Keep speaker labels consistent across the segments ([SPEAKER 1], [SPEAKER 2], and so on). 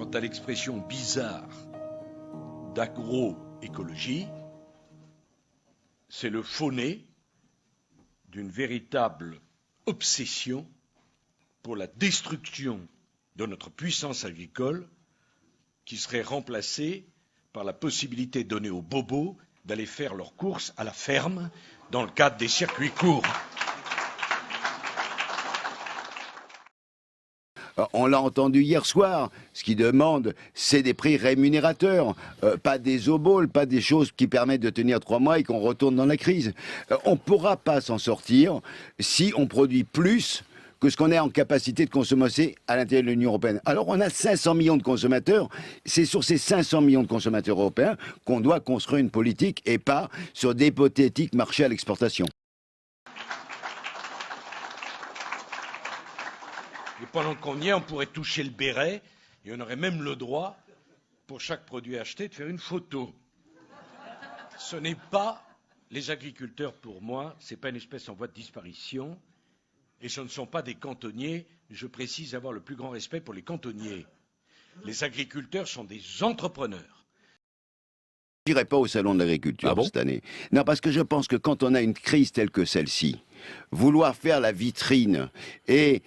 [SPEAKER 1] quant à l'expression bizarre d'agroécologie, c'est le faux-nez d'une véritable obsession pour la destruction de notre puissance agricole qui serait remplacée par la possibilité donnée aux bobos d'aller faire leurs courses à la ferme dans le cadre des circuits courts.
[SPEAKER 2] On l'a entendu hier soir, ce qu'ils demandent, c'est des prix rémunérateurs, pas des oboles, pas des choses qui permettent de tenir 3 mois et qu'on retourne dans la crise. On ne pourra pas s'en sortir si on produit plus que ce qu'on est en capacité de consommer à l'intérieur de l'Union européenne. Alors on a 500 millions de consommateurs, c'est sur ces 500 millions de consommateurs européens qu'on doit construire une politique et pas sur d'hypothétiques marchés à l'exportation.
[SPEAKER 1] Et pendant qu'on y est, on pourrait toucher le béret et on aurait même le droit, pour chaque produit acheté, de faire une photo. Ce n'est pas les agriculteurs pour moi, ce n'est pas une espèce en voie de disparition et ce ne sont pas des cantonniers. Je précise avoir le plus grand respect pour les cantonniers. Les agriculteurs sont des entrepreneurs.
[SPEAKER 2] Je n'irai pas au salon de l'agriculture cette année. Non, parce que je pense que quand on a une crise telle que celle-ci, vouloir faire la vitrine et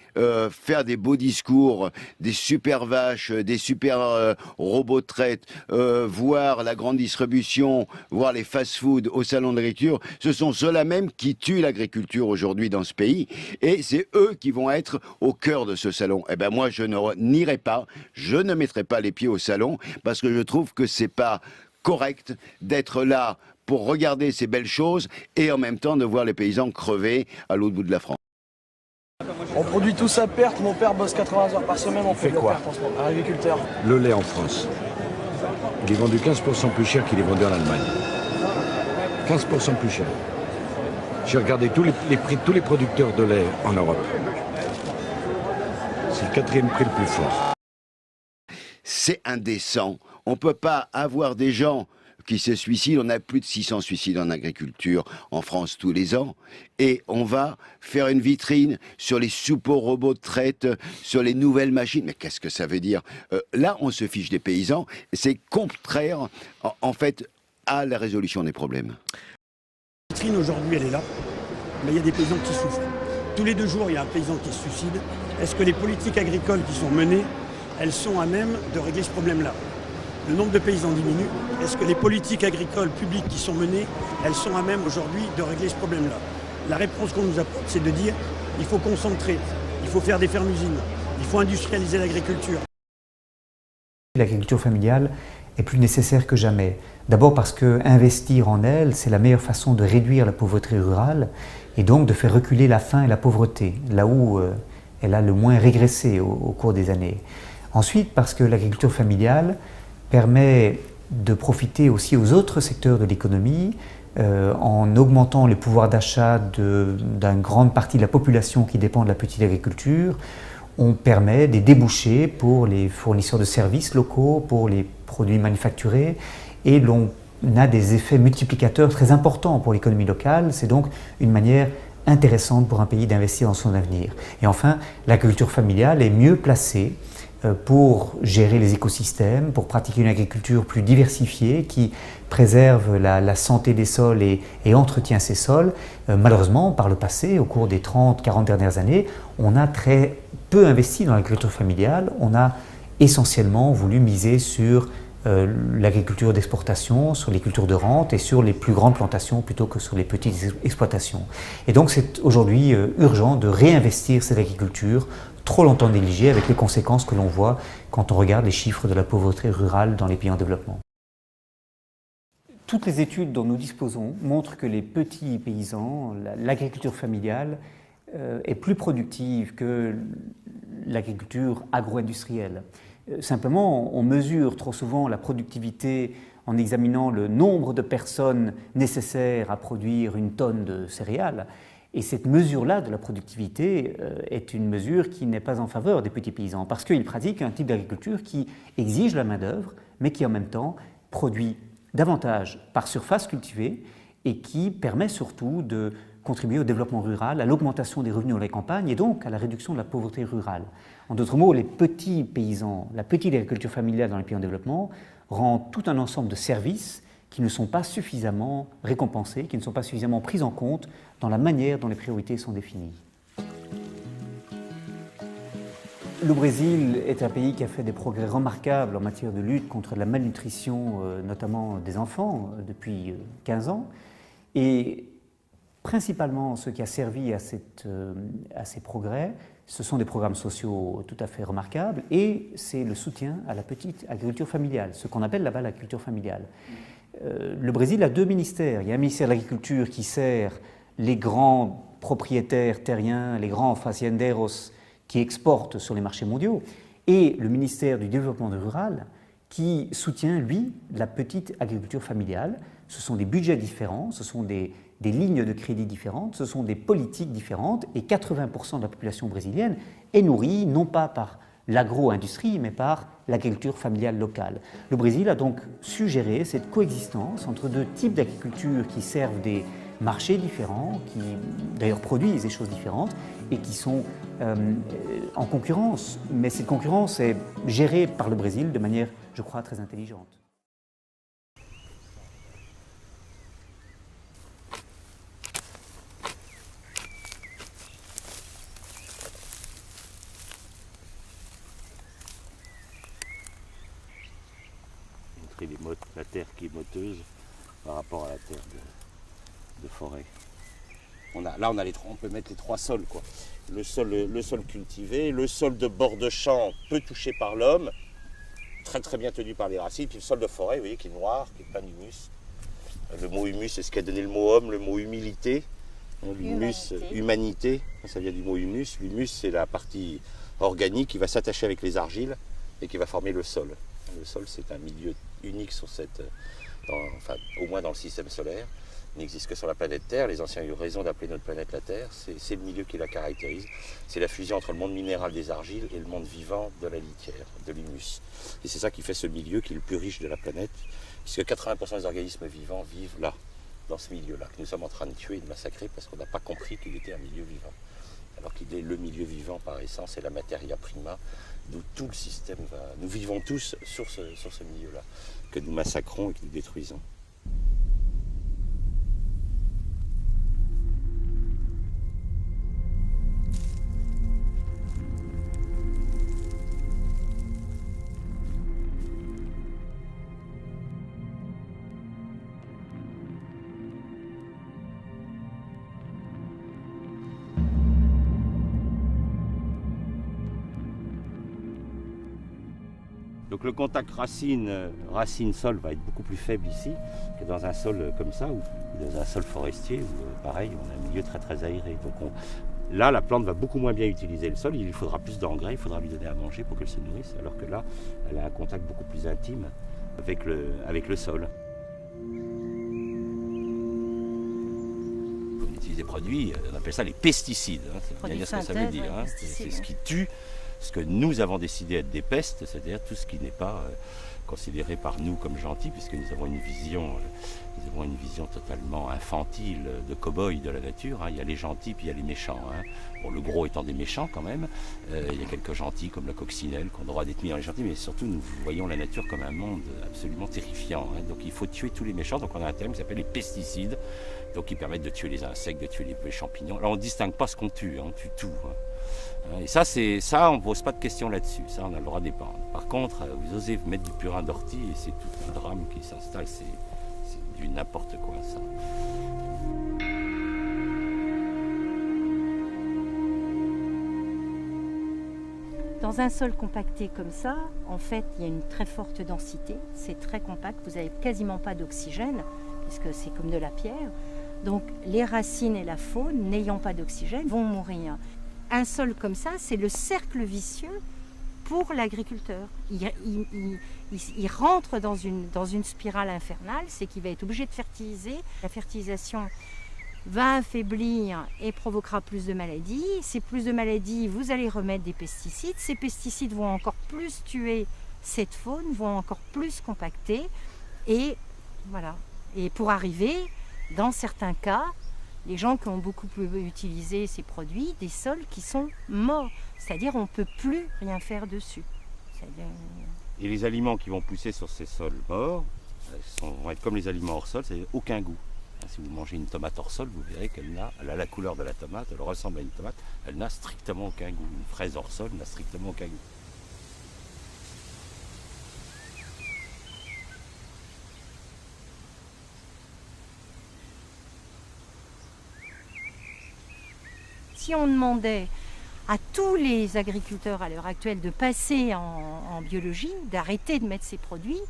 [SPEAKER 2] faire des beaux discours, des super vaches, des super robots de traite, voir la grande distribution, voir les fast-food au salon de l'agriculture, ce sont ceux-là même qui tuent l'agriculture aujourd'hui dans ce pays et c'est eux qui vont être au cœur de ce salon. Eh ben moi, je n'irai pas, je ne mettrai pas les pieds au salon parce que je trouve que c'est pas correct d'être là pour regarder ces belles choses et en même temps de voir les paysans crever à l'autre bout de la France.
[SPEAKER 3] On produit tous à perte, mon père bosse 80 heures par semaine, on fait quoi en ce moment, agriculteur.
[SPEAKER 4] Le lait en France, il est vendu 15% plus cher qu'il est vendu en Allemagne. 15% plus cher. J'ai regardé tous les prix de tous les producteurs de lait en Europe. C'est le 4e prix le plus fort.
[SPEAKER 2] C'est indécent. On ne peut pas avoir des gens qui se suicident. On a plus de 600 suicides en agriculture en France tous les ans. Et on va faire une vitrine sur les suppos robots de traite, sur les nouvelles machines. Mais qu'est-ce que ça veut dire? Là, on se fiche des paysans. C'est contraire, en fait, à la résolution des problèmes.
[SPEAKER 5] La vitrine, aujourd'hui, elle est là. Mais il y a des paysans qui souffrent. Tous les 2 jours, il y a un paysan qui se suicide. Est-ce que les politiques agricoles qui sont menées, elles sont à même de régler ce problème-là? Le nombre de paysans diminue. Est-ce que les politiques agricoles publiques qui sont menées, elles sont à même aujourd'hui de régler ce problème-là? La réponse qu'on nous apporte, c'est de dire il faut concentrer, il faut faire des fermes-usines, il faut industrialiser l'agriculture.
[SPEAKER 6] L'agriculture familiale est plus nécessaire que jamais. D'abord parce que investir en elle, c'est la meilleure façon de réduire la pauvreté rurale et donc de faire reculer la faim et la pauvreté, là où elle a le moins régressé au cours des années. Ensuite, parce que l'agriculture familiale permet de profiter aussi aux autres secteurs de l'économie en augmentant le pouvoir d'achat d'une grande partie de la population qui dépend de la petite agriculture. On permet des débouchés pour les fournisseurs de services locaux, pour les produits manufacturés et l'on a des effets multiplicateurs très importants pour l'économie locale. C'est donc une manière intéressante pour un pays d'investir dans son avenir. Et enfin, l'agriculture familiale est mieux placée pour gérer les écosystèmes, pour pratiquer une agriculture plus diversifiée qui préserve la santé des sols et entretient ces sols. Malheureusement, par le passé, au cours des 30-40 dernières années, on a très peu investi dans l'agriculture familiale. On a essentiellement voulu miser sur l'agriculture d'exportation, sur les cultures de rente et sur les plus grandes plantations plutôt que sur les petites exploitations. Et donc c'est aujourd'hui urgent de réinvestir cette agriculture trop longtemps négligée avec les conséquences que l'on voit quand on regarde les chiffres de la pauvreté rurale dans les pays en développement. Toutes les études dont nous disposons montrent que les petits paysans, l'agriculture familiale est plus productive que l'agriculture agro-industrielle. Simplement, on mesure trop souvent la productivité en examinant le nombre de personnes nécessaires à produire une tonne de céréales. Et cette mesure-là de la productivité est une mesure qui n'est pas en faveur des petits paysans parce qu'ils pratiquent un type d'agriculture qui exige la main-d'œuvre, mais qui en même temps produit davantage par surface cultivée et qui permet surtout de contribuer au développement rural, à l'augmentation des revenus dans les campagnes et donc à la réduction de la pauvreté rurale. En d'autres mots, les petits paysans, la petite agriculture familiale dans les pays en développement rend tout un ensemble de services qui ne sont pas suffisamment récompensés, qui ne sont pas suffisamment pris en compte dans la manière dont les priorités sont définies. Le Brésil est un pays qui a fait des progrès remarquables en matière de lutte contre la malnutrition, notamment des enfants, depuis 15 ans. Et principalement, ce qui a servi à ces progrès, ce sont des programmes sociaux tout à fait remarquables et c'est le soutien à la petite agriculture familiale, ce qu'on appelle là-bas l'agriculture familiale. Le Brésil a deux ministères. Il y a un ministère de l'Agriculture qui sert les grands propriétaires terriens, les grands facienderos qui exportent sur les marchés mondiaux, et le ministère du Développement rural qui soutient, lui, la petite agriculture familiale. Ce sont des budgets différents, ce sont des lignes de crédit différentes, ce sont des politiques différentes, et 80% de la population brésilienne est nourrie non pas par l'agro-industrie, mais par l'agriculture familiale locale. Le Brésil a donc suggéré cette coexistence entre deux types d'agriculture qui servent des marchés différents, qui d'ailleurs produisent des choses différentes et qui sont en concurrence. Mais cette concurrence est gérée par le Brésil de manière, je crois, très intelligente.
[SPEAKER 7] La terre qui est moteuse par rapport à la terre de forêt. Là, on peut mettre les trois sols, quoi. Le sol cultivé, le sol de bord de champ peu touché par l'homme, très très bien tenu par les racines, puis le sol de forêt, vous voyez, qui est noir, qui est plein d'humus. Le mot humus, c'est ce qui a donné le mot homme, le mot humilité. L'humus, humanité, ça vient du mot humus. L'humus, c'est la partie organique qui va s'attacher avec les argiles et qui va former le sol. Le sol, c'est un milieu unique sur au moins dans le système solaire. Il n'existe que sur la planète Terre. Les anciens ont eu raison d'appeler notre planète la Terre. C'est le milieu qui la caractérise. C'est la fusion entre le monde minéral des argiles et le monde vivant de la litière, de l'humus. Et c'est ça qui fait ce milieu qui est le plus riche de la planète, puisque 80% des organismes vivants vivent là, dans ce milieu-là, que nous sommes en train de tuer et de massacrer parce qu'on n'a pas compris qu'il était un milieu vivant. Alors qu'il est le milieu vivant par essence et la materia prima, d'où tout le système va. Nous vivons tous sur ce milieu-là, que nous massacrons et que nous détruisons. Donc le contact racine-sol va être beaucoup plus faible ici que dans un sol comme ça, ou dans un sol forestier, où pareil, on a un milieu très très aéré. Donc là, la plante va beaucoup moins bien utiliser le sol, il lui faudra plus d'engrais, il faudra lui donner à manger pour qu'elle se nourrisse, alors que là, elle a un contact beaucoup plus intime avec le sol. On utilise des produits, on appelle ça les pesticides, hein, c'est bien dire ce que ça veut dire. Hein. C'est ce qui tue. Ce que nous avons décidé être des pestes, c'est-à-dire tout ce qui n'est pas considéré par nous comme gentil, puisque nous avons une vision totalement infantile de cow-boy de la nature. Hein. Il y a les gentils, puis il y a les méchants. Hein. Bon, le gros étant des méchants quand même. Il y a quelques gentils comme la coccinelle qui ont le droit d'être mis dans les gentils, mais surtout nous voyons la nature comme un monde absolument terrifiant. Hein. Donc il faut tuer tous les méchants. Donc on a un terme qui s'appelle les pesticides, donc qui permettent de tuer les insectes, de tuer les champignons. Là on ne distingue pas ce qu'on tue, hein. On tue tout. Hein. Et ça, on ne pose pas de questions là-dessus, ça on a le droit d'épandre. Par contre, vous osez mettre du purin d'ortie et c'est tout un drame qui s'installe, c'est du n'importe quoi ça.
[SPEAKER 8] Dans un sol compacté comme ça, en fait, il y a une très forte densité, c'est très compact, vous n'avez quasiment pas d'oxygène, puisque c'est comme de la pierre. Donc les racines et la faune, n'ayant pas d'oxygène, vont mourir. Un sol comme ça, c'est le cercle vicieux pour l'agriculteur. Il rentre dans une spirale infernale, c'est qu'il va être obligé de fertiliser. La fertilisation va affaiblir et provoquera plus de maladies. Ces plus de maladies, vous allez remettre des pesticides. Ces pesticides vont encore plus tuer cette faune, vont encore plus compacter. Et voilà. Et pour arriver, dans certains cas, les gens qui ont beaucoup utilisé ces produits, des sols qui sont morts. C'est-à-dire on ne peut plus rien faire dessus.
[SPEAKER 7] Et les aliments qui vont pousser sur ces sols morts vont être comme les aliments hors sol, c'est-à-dire aucun goût. Si vous mangez une tomate hors sol, vous verrez qu'elle a la couleur de la tomate, elle ressemble à une tomate, elle n'a strictement aucun goût. Une fraise hors sol n'a strictement aucun goût.
[SPEAKER 8] Si on demandait à tous les agriculteurs à l'heure actuelle de passer en biologie, d'arrêter de mettre ces produits,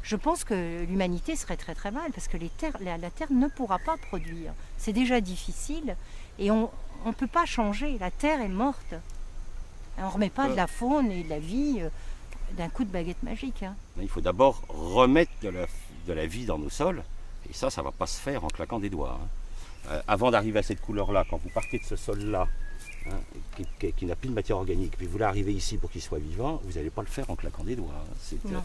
[SPEAKER 8] je pense que l'humanité serait très très mal parce que la terre ne pourra pas produire. C'est déjà difficile et on ne peut pas changer. La terre est morte. On ne remet pas de la faune et de la vie d'un coup de baguette magique. Hein.
[SPEAKER 7] Il faut d'abord remettre de la vie dans nos sols et ça ne va pas se faire en claquant des doigts. Hein. Avant d'arriver à cette couleur-là, quand vous partez de ce sol-là, hein, qui n'a plus de matière organique, puis vous voulez arriver ici pour qu'il soit vivant, vous n'allez pas le faire en claquant des doigts. Hein.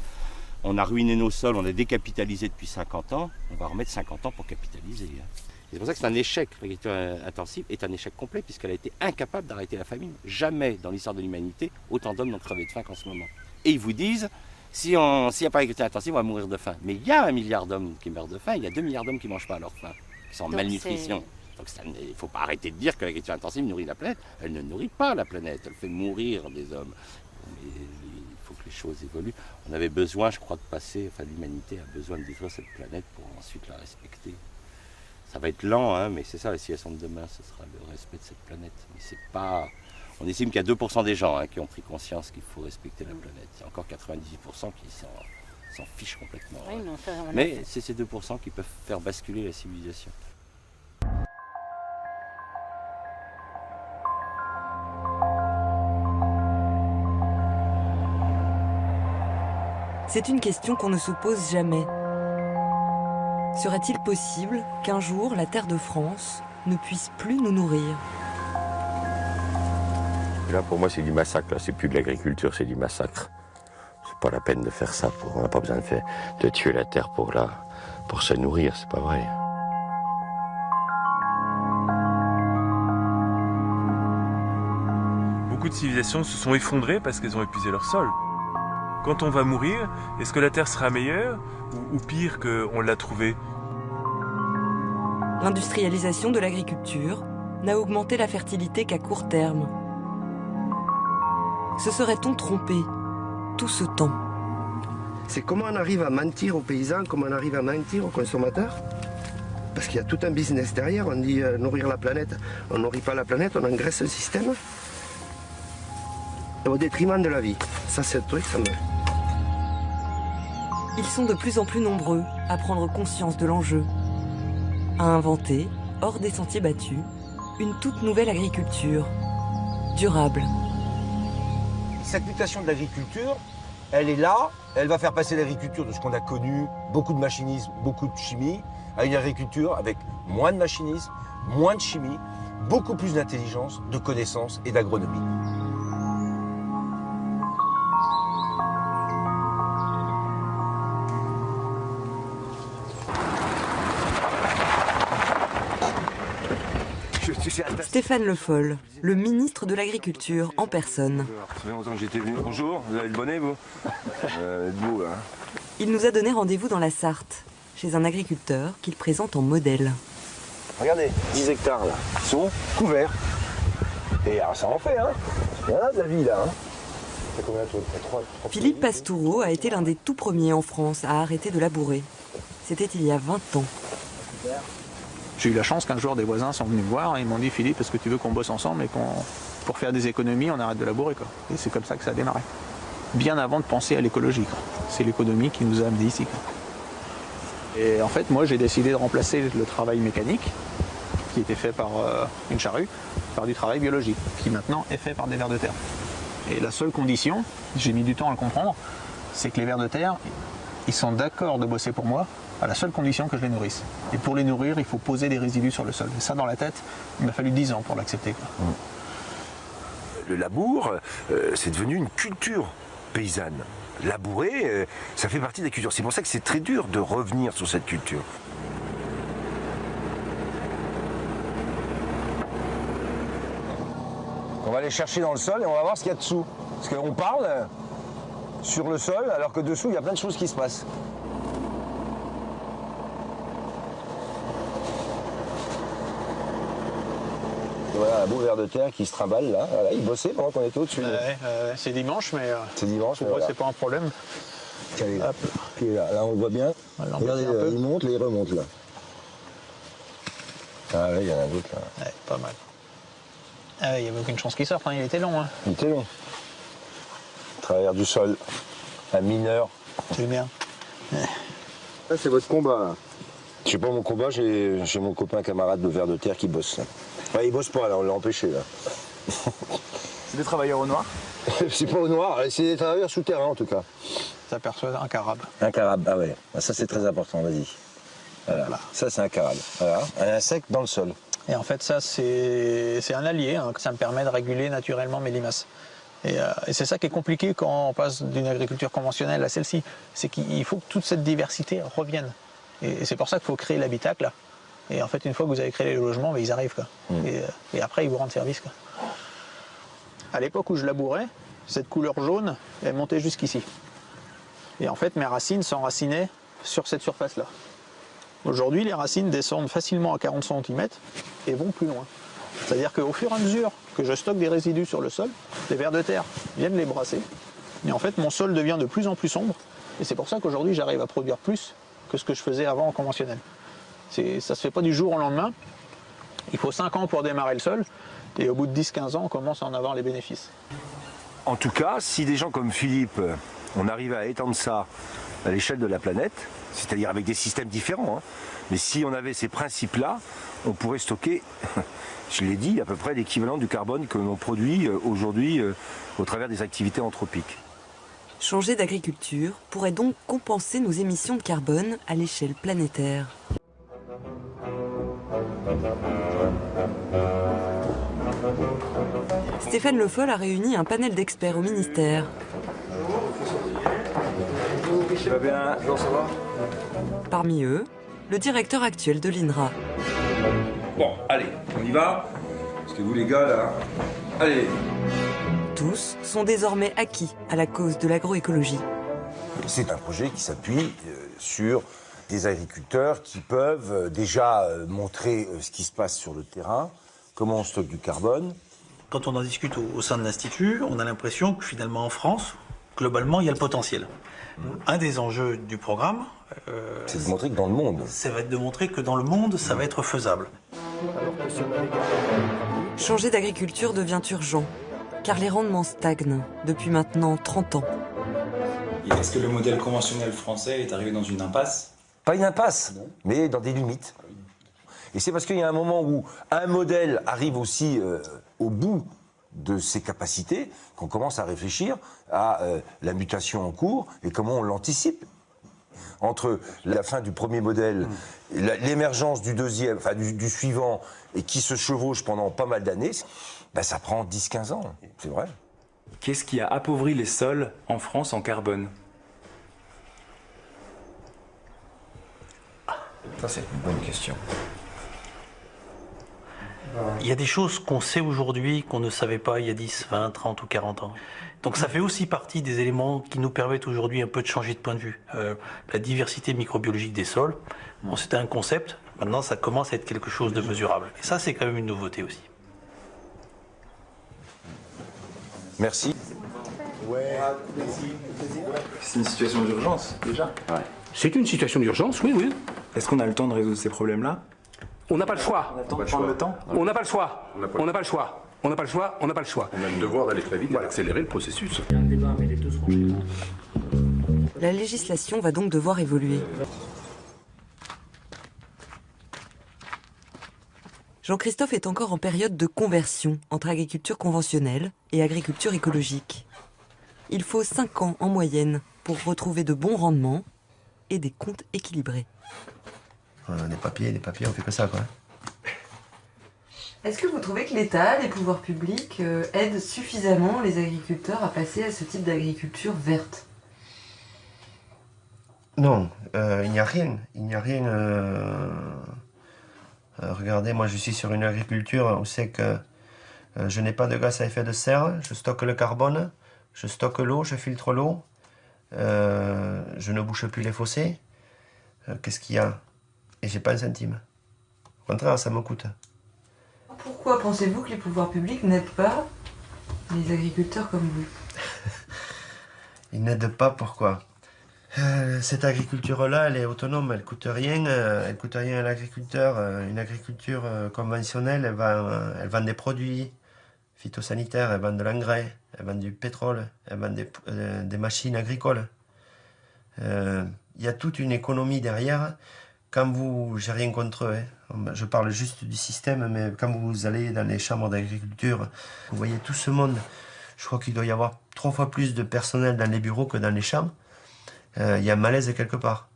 [SPEAKER 7] On a ruiné nos sols, on a décapitalisé depuis 50 ans, on va remettre 50 ans pour capitaliser. Hein. C'est pour ça que c'est un échec. L'agriculture intensive est un échec complet puisqu'elle a été incapable d'arrêter la famine. Jamais dans l'histoire de l'humanité, autant d'hommes n'ont crevé de faim qu'en ce moment. Et ils vous disent, s'il n'y a pas d'agriculture intensive, on va mourir de faim. Mais il y a 1 milliard d'hommes qui meurent de faim, il y a 2 milliards d'hommes qui ne mangent pas à leur faim, qui sont en malnutrition. Donc il ne faut pas arrêter de dire que l'agriculture intensive nourrit la planète. Elle ne nourrit pas la planète, elle fait mourir des hommes. Mais il faut que les choses évoluent. On avait besoin, je crois, de passer, l'humanité a besoin de détruire cette planète pour ensuite la respecter. Ça va être lent, hein, mais c'est ça la civilisation de demain, ce sera le respect de cette planète. Mais c'est pas... On estime qu'il y a 2% des gens qui ont pris conscience qu'il faut respecter la planète. Il y a encore 98% qui s'en fichent complètement. Oui, mais c'est ces 2% qui peuvent faire basculer la civilisation.
[SPEAKER 9] C'est une question qu'on ne se pose jamais. Serait-il possible qu'un jour la terre de France ne puisse plus nous nourrir?
[SPEAKER 10] Et là, pour moi, c'est du massacre. Là, c'est plus de l'agriculture, c'est du massacre. C'est pas la peine de faire ça. On n'a pas besoin de tuer la terre pour se nourrir, c'est pas vrai.
[SPEAKER 11] Beaucoup de civilisations se sont effondrées parce qu'elles ont épuisé leur sol. Quand on va mourir, est-ce que la terre sera meilleure ou pire qu'on l'a trouvée?
[SPEAKER 9] L'industrialisation de l'agriculture n'a augmenté la fertilité qu'à court terme. Se serait-on trompé tout ce temps?
[SPEAKER 12] C'est comment on arrive à mentir aux paysans, comment on arrive à mentir aux consommateurs. Parce qu'il y a tout un business derrière, on dit nourrir la planète. On ne nourrit pas la planète, on engraisse le système au détriment de la vie. Ça, c'est le truc, ça me...
[SPEAKER 9] Ils sont de plus en plus nombreux à prendre conscience de l'enjeu, à inventer, hors des sentiers battus, une toute nouvelle agriculture, durable.
[SPEAKER 13] Cette mutation de l'agriculture, elle est là, elle va faire passer l'agriculture de ce qu'on a connu, beaucoup de machinisme, beaucoup de chimie, à une agriculture avec moins de machinisme, moins de chimie, beaucoup plus d'intelligence, de connaissances et d'agronomie.
[SPEAKER 9] Stéphane Le Foll, le ministre de l'Agriculture en personne.
[SPEAKER 14] Ça fait longtemps que j'étais venu. Bonjour, vous avez le bonnet, vous debout, là.
[SPEAKER 9] Il nous a donné rendez-vous dans la Sarthe, chez un agriculteur qu'il présente en modèle.
[SPEAKER 14] Regardez, 10 hectares, là, ils sont couverts. Et alors, ça en fait, hein. Il y en a de la vie, là, hein.
[SPEAKER 9] Philippe Pastoureau a été l'un des tout premiers en France à arrêter de labourer. C'était il y a 20 ans.
[SPEAKER 15] J'ai eu la chance qu'un jour des voisins sont venus me voir et ils m'ont dit « Philippe, est-ce que tu veux qu'on bosse ensemble et pour faire des économies, on arrête de labourer ». Et c'est comme ça que ça a démarré. Bien avant de penser à l'écologie. C'est l'économie qui nous a amenés ici. Et en fait, moi, j'ai décidé de remplacer le travail mécanique, qui était fait par une charrue, par du travail biologique, qui maintenant est fait par des vers de terre. Et la seule condition, j'ai mis du temps à le comprendre, c'est que les vers de terre, ils sont d'accord de bosser pour moi, à la seule condition que je les nourrisse. Et pour les nourrir, il faut poser des résidus sur le sol. Et ça, dans la tête, il m'a fallu 10 ans pour l'accepter.
[SPEAKER 14] Le labour, c'est devenu une culture paysanne. Labourer, ça fait partie de la culture. C'est pour ça que c'est très dur de revenir sur cette culture.
[SPEAKER 13] On va aller chercher dans le sol et on va voir ce qu'il y a dessous. Parce qu'on parle sur le sol alors que dessous il y a plein de choses qui se passent. Voilà un beau ver de terre qui se trimballe là. Voilà, il bossait pendant qu'on était au-dessus.
[SPEAKER 15] C'est dimanche, mais
[SPEAKER 13] c'est dimanche,
[SPEAKER 15] pour moi, c'est pas un problème.
[SPEAKER 13] Puis là, on le voit bien. Regardez, il monte et il remonte là. Ah oui, il y en a d'autres là.
[SPEAKER 15] Ouais, pas mal. Ah ouais, il n'y avait aucune chance qu'il sorte, hein. Il était long. Hein.
[SPEAKER 13] Il était long. Travers du sol, un mineur.
[SPEAKER 15] C'est bien.
[SPEAKER 13] Ouais. Là, c'est votre combat là. Je sais pas mon combat, j'ai mon copain camarade de ver de terre qui bosse là. Enfin, il bosse pas là, on l'a empêché là.
[SPEAKER 15] C'est des travailleurs au noir?
[SPEAKER 13] C'est pas au noir, c'est des travailleurs souterrains en tout cas.
[SPEAKER 15] Ça aperçoit un carabe. Un
[SPEAKER 13] carabe, ah ouais. Ça c'est très important, vas-y. Voilà. Ça c'est un carabe. Voilà. Un insecte dans le sol.
[SPEAKER 15] Et en fait ça c'est un allié, hein. Ça me permet de réguler naturellement mes limaces. Et c'est ça qui est compliqué quand on passe d'une agriculture conventionnelle à celle-ci. C'est qu'il faut que toute cette diversité revienne. Et c'est pour ça qu'il faut créer l'habitacle là. Et en fait une fois que vous avez créé les logements, ils arrivent quoi. Et après ils vous rendent service quoi. À l'époque où je labourais, cette couleur jaune, elle montait jusqu'ici. Et en fait, mes racines s'enracinaient sur cette surface-là. Aujourd'hui, les racines descendent facilement à 40 cm et vont plus loin. C'est-à-dire qu'au fur et à mesure que je stocke des résidus sur le sol, les vers de terre viennent les brasser. Et en fait, mon sol devient de plus en plus sombre. Et c'est pour ça qu'aujourd'hui, j'arrive à produire plus que ce que je faisais avant en conventionnel. Ça ne se fait pas du jour au lendemain. Il faut 5 ans pour démarrer le sol. Et au bout de 10-15 ans, on commence à en avoir les bénéfices.
[SPEAKER 14] En tout cas, si des gens comme Philippe, on arrive à étendre ça à l'échelle de la planète, c'est-à-dire avec des systèmes différents, hein, mais si on avait ces principes-là, on pourrait stocker, je l'ai dit, à peu près l'équivalent du carbone que l'on produit aujourd'hui au travers des activités anthropiques.
[SPEAKER 9] Changer d'agriculture pourrait donc compenser nos émissions de carbone à l'échelle planétaire. Stéphane Le Foll a réuni un panel d'experts au ministère.
[SPEAKER 14] Ça va bien, ça va.
[SPEAKER 9] Parmi eux, le directeur actuel de l'INRA.
[SPEAKER 14] Bon, allez, on y va. Parce que vous les gars, là, allez.
[SPEAKER 9] Tous sont désormais acquis à la cause de l'agroécologie.
[SPEAKER 13] C'est un projet qui s'appuie sur des agriculteurs qui peuvent déjà montrer ce qui se passe sur le terrain, comment on stocke du carbone.
[SPEAKER 16] Quand on en discute au sein de l'Institut, on a l'impression que finalement en France, globalement, il y a le potentiel. Un des enjeux du programme,
[SPEAKER 13] c'est de montrer que dans le monde.
[SPEAKER 16] Ça va être de montrer que dans le monde, ça va être faisable.
[SPEAKER 9] Changer d'agriculture devient urgent, car les rendements stagnent depuis maintenant 30 ans.
[SPEAKER 17] Est-ce que le modèle conventionnel français est arrivé dans une impasse?
[SPEAKER 13] Pas une impasse, mais dans des limites. Et c'est parce qu'il y a un moment où un modèle arrive aussi au bout de ses capacités qu'on commence à réfléchir à la mutation en cours et comment on l'anticipe. Entre la fin du premier modèle, l'émergence du deuxième, enfin du suivant, et qui se chevauche pendant pas mal d'années, ben ça prend 10-15 ans, c'est vrai.
[SPEAKER 17] Qu'est-ce qui a appauvri les sols en France en carbone?
[SPEAKER 14] Ça, c'est une bonne question.
[SPEAKER 16] Il y a des choses qu'on sait aujourd'hui qu'on ne savait pas il y a 10, 20, 30 ou 40 ans. Donc ça fait aussi partie des éléments qui nous permettent aujourd'hui un peu de changer de point de vue. La diversité microbiologique des sols, bon, c'était un concept, maintenant ça commence à être quelque chose de mesurable. Et ça, c'est quand même une nouveauté aussi.
[SPEAKER 13] Merci.
[SPEAKER 17] C'est une situation d'urgence, déjà.
[SPEAKER 18] Ouais. C'est une situation d'urgence, oui, oui.
[SPEAKER 17] Est-ce qu'on a le temps de résoudre ces problèmes-là?
[SPEAKER 18] On n'a pas le choix.
[SPEAKER 17] On a le temps de prendre le temps.
[SPEAKER 18] On n'a pas le choix. On n'a pas le choix. On n'a pas le choix. On n'a pas le choix.
[SPEAKER 19] On a le devoir d'aller très vite et d'accélérer le processus.
[SPEAKER 16] Il y a un débat, mais les deux seront chez nous.
[SPEAKER 9] La législation va donc devoir évoluer. Jean-Christophe est encore en période de conversion entre agriculture conventionnelle et agriculture écologique. Il faut 5 ans en moyenne pour retrouver de bons rendements et des comptes équilibrés.
[SPEAKER 12] Des papiers, on fait que ça, quoi.
[SPEAKER 9] Est-ce que vous trouvez que l'État, les pouvoirs publics, aident suffisamment les agriculteurs à passer à ce type d'agriculture verte?
[SPEAKER 12] Non, il n'y a rien. Il n'y a rien. Regardez, moi je suis sur une agriculture où c'est que Je n'ai pas de gaz à effet de serre, je stocke le carbone, je stocke l'eau, je filtre l'eau, je ne bouche plus les fossés. Qu'est-ce qu'il y a? Et j'ai pas un centime. Au contraire, ça me coûte.
[SPEAKER 9] Pourquoi pensez-vous que les pouvoirs publics n'aident pas les agriculteurs comme vous?
[SPEAKER 12] Ils n'aident pas, pourquoi? Cette agriculture-là, elle est autonome, elle coûte rien à l'agriculteur. Une agriculture conventionnelle, elle vend des produits phytosanitaires, elle vend de l'engrais, elle vend du pétrole, elle vend des machines agricoles. Il y a toute une économie derrière. J'ai rien contre eux, hein. Je parle juste du système, mais quand vous allez dans les chambres d'agriculture, vous voyez tout ce monde. Je crois qu'il doit y avoir 3 fois plus de personnel dans les bureaux que dans les champs. Il y a un malaise quelque part.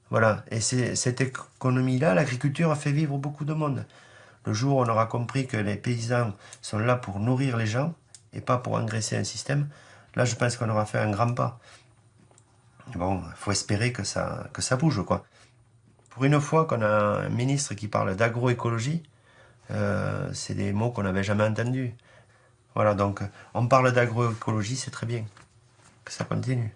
[SPEAKER 12] Voilà. Et cette économie-là, l'agriculture a fait vivre beaucoup de monde. Le jour où on aura compris que les paysans sont là pour nourrir les gens et pas pour engraisser un système, là je pense qu'on aura fait un grand pas. Bon, il faut espérer que ça bouge, quoi. Pour une fois qu'on a un ministre qui parle d'agroécologie, c'est des mots qu'on n'avait jamais entendus. Voilà, donc on parle d'agroécologie, c'est très bien. Que ça continue.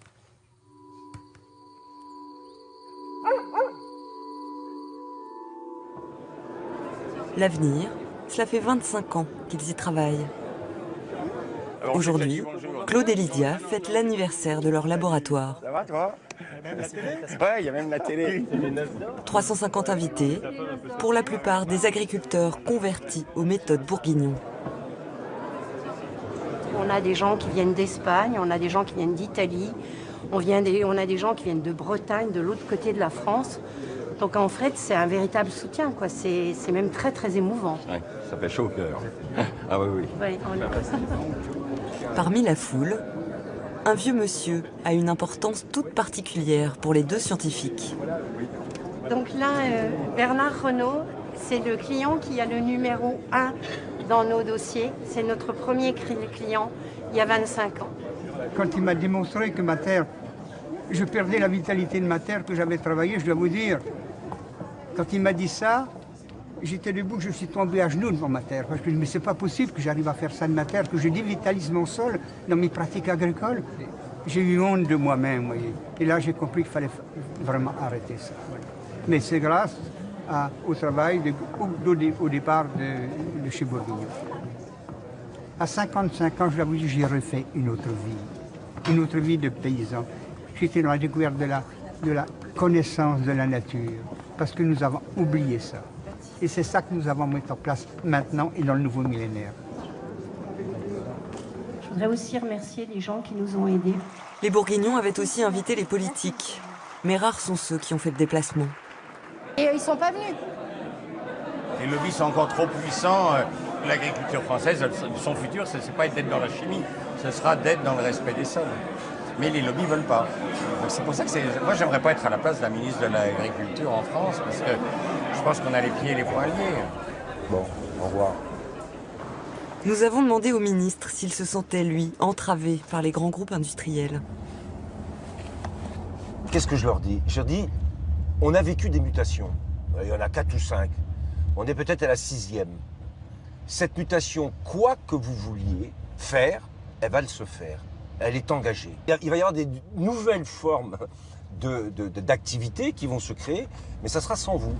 [SPEAKER 9] L'avenir, cela fait 25 ans qu'ils y travaillent. Aujourd'hui, Claude et Lydia fêtent l'anniversaire de leur laboratoire.
[SPEAKER 20] Ça va, toi? Ouais, il y a même la télé.
[SPEAKER 9] 350 invités, pour la plupart des agriculteurs convertis aux méthodes bourguignon.
[SPEAKER 8] On a des gens qui viennent d'Espagne, on a des gens qui viennent d'Italie, on a des gens qui viennent de Bretagne, de l'autre côté de la France. Donc en fait, c'est un véritable soutien, quoi. C'est même très très émouvant.
[SPEAKER 20] Ouais, ça fait chaud au cœur. Ah oui, oui.
[SPEAKER 8] Ouais,
[SPEAKER 9] Parmi la foule, un vieux monsieur a une importance toute particulière pour les deux scientifiques.
[SPEAKER 8] Donc là, Bernard Renault, c'est le client qui a le numéro 1 dans nos dossiers. C'est notre premier client il y a 25 ans.
[SPEAKER 21] Quand il m'a démontré que ma terre, je perdais la vitalité de ma terre que j'avais travaillée, je dois vous dire, quand il m'a dit ça, j'étais debout, je suis tombé à genoux devant ma terre, parce que mais c'est pas possible que j'arrive à faire ça de ma terre, que je dévitalise mon sol dans mes pratiques agricoles. J'ai eu honte de moi-même, voyez. Et là, j'ai compris qu'il fallait vraiment arrêter ça. Voilà. Mais c'est grâce au travail au départ de chez Bourguignon. À 55 ans, je l'avoue, j'ai refait une autre vie de paysan. J'étais dans la découverte de la connaissance de la nature, parce que nous avons oublié ça. Et c'est ça que nous avons mis en place maintenant et dans le nouveau millénaire.
[SPEAKER 8] Je voudrais aussi remercier les gens qui nous ont aidés.
[SPEAKER 9] Les Bourguignons avaient aussi invité les politiques, mais rares sont ceux qui ont fait le déplacement.
[SPEAKER 8] Et ils ne sont pas venus.
[SPEAKER 20] Les lobbies sont encore trop puissants. L'agriculture française, son futur, ce n'est pas d'être dans la chimie, ce sera d'être dans le respect des sols. Mais les lobbies ne veulent pas. Donc c'est pour ça que moi, j'aimerais pas être à la place de la ministre de l'Agriculture en France, parce que je pense qu'on a les pieds et les poings liés. Bon, au revoir.
[SPEAKER 9] Nous avons demandé au ministre s'il se sentait, lui, entravé par les grands groupes industriels.
[SPEAKER 13] Qu'est-ce que je leur dis? Je leur dis, on a vécu des mutations. Il y en a 4 ou 5. On est peut-être à la 6e. Cette mutation, quoi que vous vouliez faire, elle va se faire. Elle est engagée. Il va y avoir des nouvelles formes d'activités qui vont se créer, mais ça sera sans vous.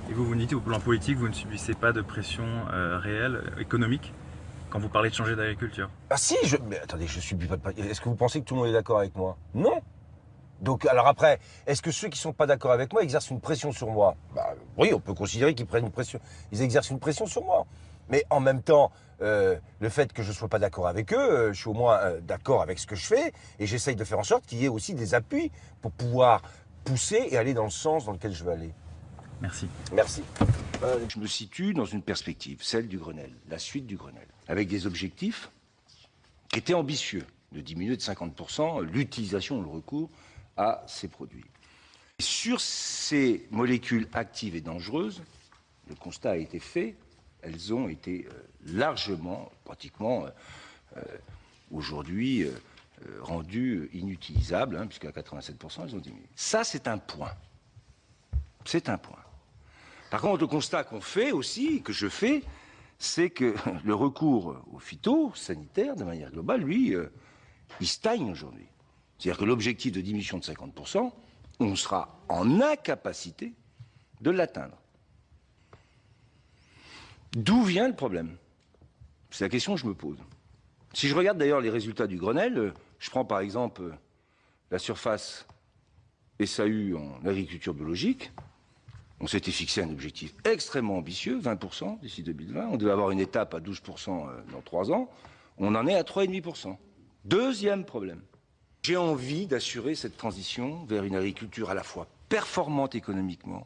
[SPEAKER 17] Et vous dites au plan politique, vous ne subissez pas de pression réelle, économique, quand vous parlez de changer d'agriculture?
[SPEAKER 13] Ah si, mais attendez, je subis pas de... Est-ce que vous pensez que tout le monde est d'accord avec moi? Non. Donc, alors après, est-ce que ceux qui ne sont pas d'accord avec moi exercent une pression sur moi? Oui, on peut considérer qu'ils prennent une pression. Ils exercent une pression sur moi. Mais en même temps, le fait que je ne sois pas d'accord avec eux, je suis au moins d'accord avec ce que je fais et j'essaye de faire en sorte qu'il y ait aussi des appuis pour pouvoir pousser et aller dans le sens dans lequel je veux aller.
[SPEAKER 17] Merci.
[SPEAKER 13] Merci.
[SPEAKER 7] Je me situe dans une perspective, celle du Grenelle, la suite du Grenelle, avec des objectifs qui étaient ambitieux, de diminuer de 50% l'utilisation, le recours à ces produits. Et sur ces molécules actives et dangereuses, le constat a été fait, elles ont été largement, pratiquement aujourd'hui rendues inutilisables, hein, puisqu'à 87% elles ont diminué. Ça, c'est un point. C'est un point. Par contre, le constat qu'on fait aussi, que je fais,
[SPEAKER 14] c'est que le recours aux phytosanitaires, de manière globale, lui, il stagne aujourd'hui. C'est-à-dire que l'objectif de diminution de 50%, on sera en incapacité de l'atteindre. D'où vient le problème? C'est la question que je me pose. Si je regarde d'ailleurs les résultats du Grenelle, je prends par exemple la surface SAU en agriculture biologique. On s'était fixé un objectif extrêmement ambitieux, 20% d'ici 2020. On devait avoir une étape à 12% dans 3 ans. On en est à 3,5%. Deuxième problème. J'ai envie d'assurer cette transition vers une agriculture à la fois performante économiquement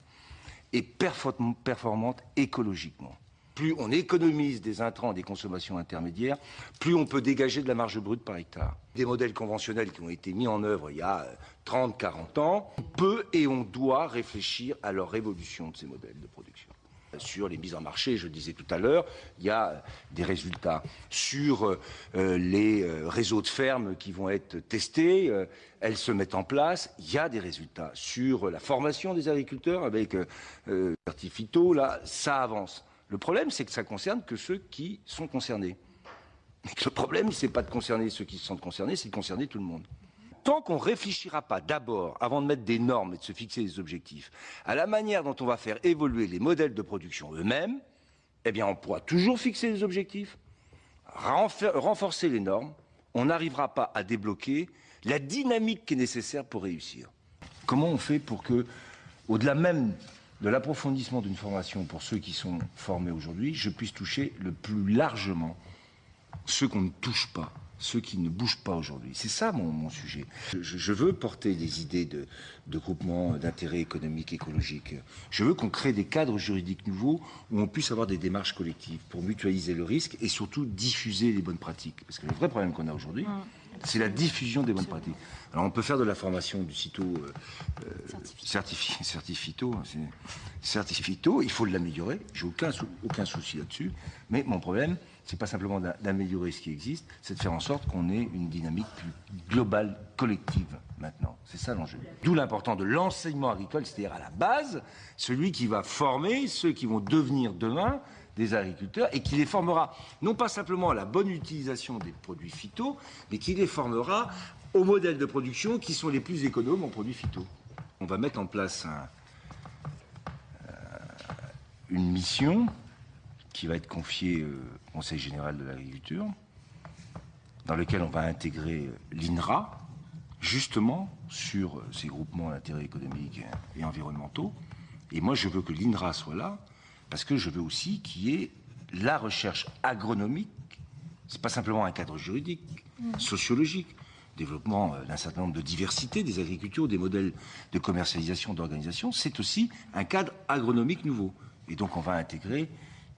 [SPEAKER 14] et performante écologiquement. Plus on économise des intrants et des consommations intermédiaires, plus on peut dégager de la marge brute par hectare. Des modèles conventionnels qui ont été mis en œuvre il y a 30-40 ans, on peut et on doit réfléchir à leur évolution de ces modèles de production. Sur les mises en marché, je le disais tout à l'heure, il y a des résultats sur les réseaux de fermes qui vont être testés, elles se mettent en place, il y a des résultats sur la formation des agriculteurs avec Certifito, là, ça avance. Le problème, c'est que ça concerne que ceux qui sont concernés. Mais le problème, c'est pas de concerner ceux qui se sentent concernés, c'est de concerner tout le monde. Tant qu'on ne réfléchira pas d'abord, avant de mettre des normes et de se fixer des objectifs, à la manière dont on va faire évoluer les modèles de production eux-mêmes, eh bien on pourra toujours fixer des objectifs, renforcer les normes, on n'arrivera pas à débloquer la dynamique qui est nécessaire pour réussir. Comment on fait pour que, au-delà même de l'approfondissement d'une formation pour ceux qui sont formés aujourd'hui, je puisse toucher le plus largement ceux qu'on ne touche pas, ceux qui ne bougent pas aujourd'hui. C'est ça mon sujet. Je veux porter des idées de groupement d'intérêt économique, écologique. Je veux qu'on crée des cadres juridiques nouveaux où on puisse avoir des démarches collectives pour mutualiser le risque et surtout diffuser les bonnes pratiques. Parce que le vrai problème qu'on a aujourd'hui, c'est la diffusion des bonnes pratiques. Alors on peut faire de la formation du certifito, il faut l'améliorer, j'ai aucun souci là-dessus, mais mon problème, c'est pas simplement d'améliorer ce qui existe, c'est de faire en sorte qu'on ait une dynamique plus globale, collective maintenant. C'est ça l'enjeu. D'où l'important de l'enseignement agricole, c'est-à-dire à la base, celui qui va former ceux qui vont devenir demain des agriculteurs et qui les formera non pas simplement à la bonne utilisation des produits phyto, mais qui les formera aux modèles de production qui sont les plus économes en produits phyto. On va mettre en place une mission qui va être confiée au Conseil général de l'agriculture, dans lequel on va intégrer l'INRA, justement sur ces groupements d'intérêt économiques et environnementaux. Et moi, je veux que l'INRA soit là, parce que je veux aussi qu'il y ait la recherche agronomique. C'est pas simplement un cadre juridique, sociologique, développement d'un certain nombre de diversités des agricultures, des modèles de commercialisation, d'organisation. C'est aussi un cadre agronomique nouveau. Et donc on va intégrer,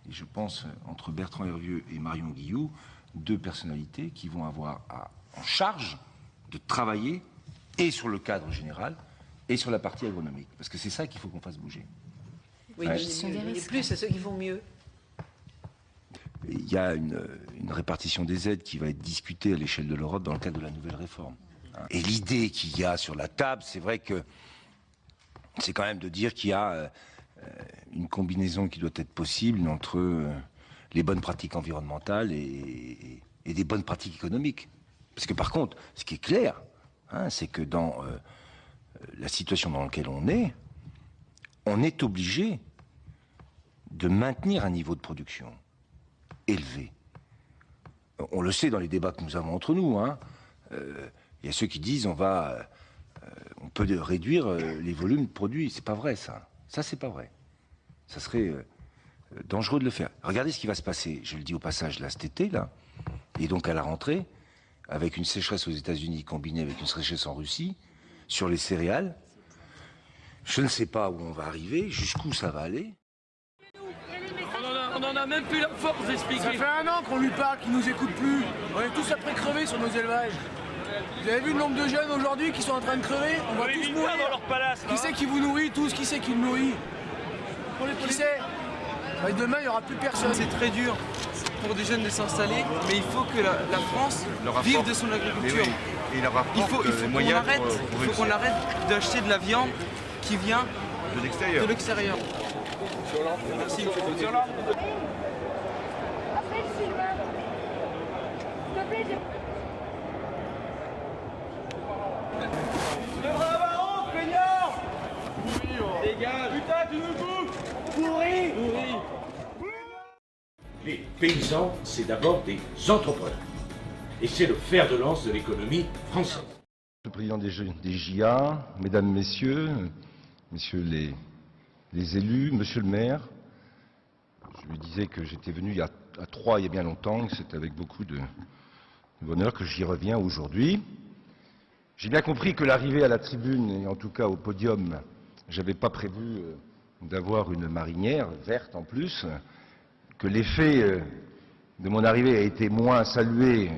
[SPEAKER 14] et je pense, entre Bertrand Hervieux et Marion Guillou, 2 personnalités qui vont avoir en charge de travailler et sur le cadre général et sur la partie agronomique. Parce que c'est ça qu'il faut qu'on fasse bouger.
[SPEAKER 1] Oui, ouais. Les plus, c'est ceux qui font mieux.
[SPEAKER 14] Il y a une répartition des aides qui va être discutée à l'échelle de l'Europe dans le cadre de la nouvelle réforme. Et l'idée qu'il y a sur la table, c'est vrai que c'est quand même de dire qu'il y a une combinaison qui doit être possible entre les bonnes pratiques environnementales et des bonnes pratiques économiques. Parce que par contre, ce qui est clair, c'est que dans la situation dans laquelle on est obligé de maintenir un niveau de production élevé. On le sait dans les débats que nous avons entre nous. Il y a ceux qui disent on peut réduire les volumes produits. C'est pas vrai ça. Ça c'est pas vrai. Ça serait dangereux de le faire. Regardez ce qui va se passer. Je le dis au passage là cet été là, et donc à la rentrée, avec une sécheresse aux États-Unis combinée avec une sécheresse en Russie sur les céréales. Je ne sais pas où on va arriver, jusqu'où ça va aller.
[SPEAKER 3] On n'en a même plus la force d'expliquer. Ça fait 1 an qu'on lui parle, qu'il nous écoute plus. On est tous après crever sur nos élevages. Vous avez vu le nombre de jeunes aujourd'hui qui sont en train de crever? On va tous mourir. Dans leur palace, qui c'est qui vous nourrit tous? Qui c'est qui le nourrit? Qui c'est? Demain, il n'y aura plus personne.
[SPEAKER 22] C'est très dur pour des jeunes de s'installer, mais il faut que la France vive de son agriculture.
[SPEAKER 19] Il faut
[SPEAKER 22] qu'on arrête d'acheter de la viande qui vient de l'extérieur. Merci.
[SPEAKER 3] Tu devrais avoir honte, peignard! Dégage! Putain, tu nous bouffes! Pourri!
[SPEAKER 2] Les paysans, c'est d'abord des entrepreneurs. Et c'est le fer de lance de l'économie française.
[SPEAKER 14] Le président des JA, mesdames, messieurs, messieurs les élus, monsieur le maire, je lui disais que j'étais venu à Troyes il y a bien longtemps, et c'est avec beaucoup de bonheur que j'y reviens aujourd'hui. J'ai bien compris que l'arrivée à la tribune, et en tout cas au podium, j'avais pas prévu d'avoir une marinière verte en plus, que l'effet de mon arrivée a été moins salué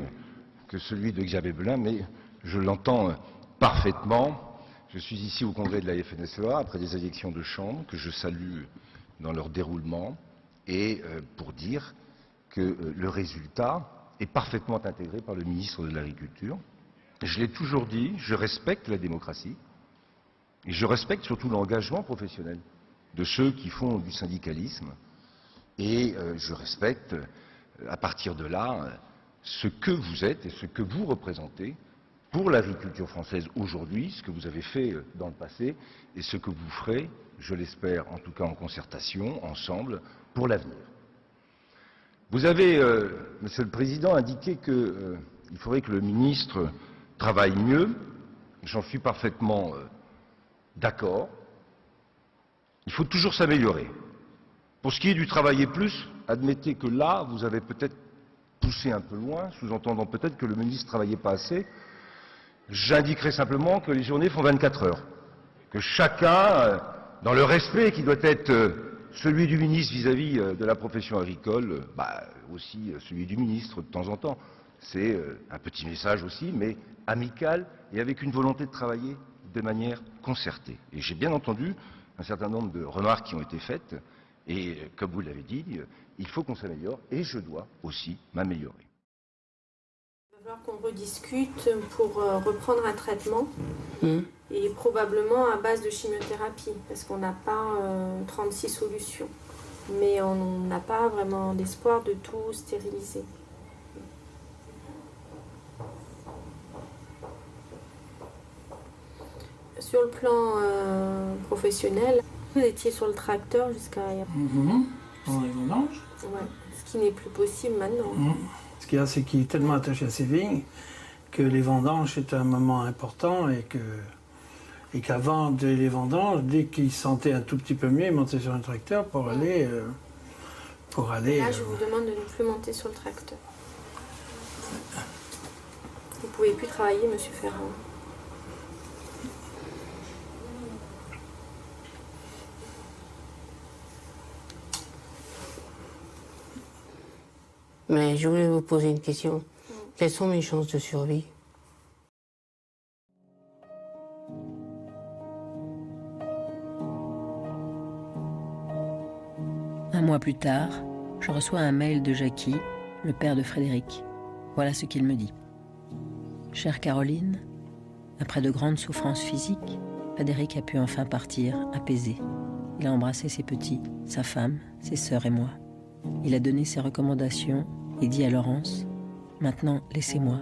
[SPEAKER 14] que celui de Xavier Belin, mais je l'entends parfaitement. Je suis ici au congrès de la FNSEA après des élections de chambre que je salue dans leur déroulement et pour dire que le résultat est parfaitement intégré par le ministre de l'Agriculture. Je l'ai toujours dit, je respecte la démocratie et je respecte surtout l'engagement professionnel de ceux qui font du syndicalisme et je respecte à partir de là ce que vous êtes et ce que vous représentez pour l'agriculture française aujourd'hui, ce que vous avez fait dans le passé et ce que vous ferez, je l'espère, en tout cas en concertation, ensemble, pour l'avenir. Vous avez, Monsieur le Président, indiqué qu'il faudrait que le ministre travaille mieux. J'en suis parfaitement d'accord. Il faut toujours s'améliorer. Pour ce qui est du travailler plus, admettez que là, vous avez peut-être poussé un peu loin, sous-entendant peut-être que le ministre ne travaillait pas assez. J'indiquerai simplement que les journées font 24 heures, que chacun, dans le respect qui doit être celui du ministre vis-à-vis de la profession agricole, aussi celui du ministre de temps en temps. C'est un petit message aussi, mais amical et avec une volonté de travailler de manière concertée. Et j'ai bien entendu un certain nombre de remarques qui ont été faites, et comme vous l'avez dit, il faut qu'on s'améliore, et je dois aussi m'améliorer.
[SPEAKER 4] Il va falloir qu'on rediscute pour reprendre un traitement et probablement à base de chimiothérapie parce qu'on n'a pas 36 solutions. Mais on n'a pas vraiment d'espoir de tout stériliser. Sur le plan professionnel, vous étiez sur le tracteur jusqu'à...
[SPEAKER 23] Pendant les vendanges.
[SPEAKER 4] Ouais, ce qui n'est plus possible maintenant.
[SPEAKER 23] Ce qu'il y a, c'est qu'il est tellement attaché à ses vignes que les vendanges c'est un moment important et qu'avant les vendanges, dès qu'il se sentait un tout petit peu mieux, il montait sur un tracteur pour aller...
[SPEAKER 4] Là, je vous demande de ne plus monter sur le tracteur. Vous ne pouvez plus travailler, Monsieur Ferrand.
[SPEAKER 24] Mais je voulais vous poser une question. Quelles sont mes chances de survie?
[SPEAKER 25] Un mois plus tard, je reçois un mail de Jackie, le père de Frédéric. Voilà ce qu'il me dit. Chère Caroline, après de grandes souffrances physiques, Frédéric a pu enfin partir, apaisé. Il a embrassé ses petits, sa femme, ses sœurs et moi. Il a donné ses recommandations et dit à Laurence « Maintenant, laissez-moi.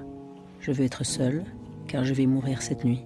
[SPEAKER 25] Je veux être seule, car je vais mourir cette nuit.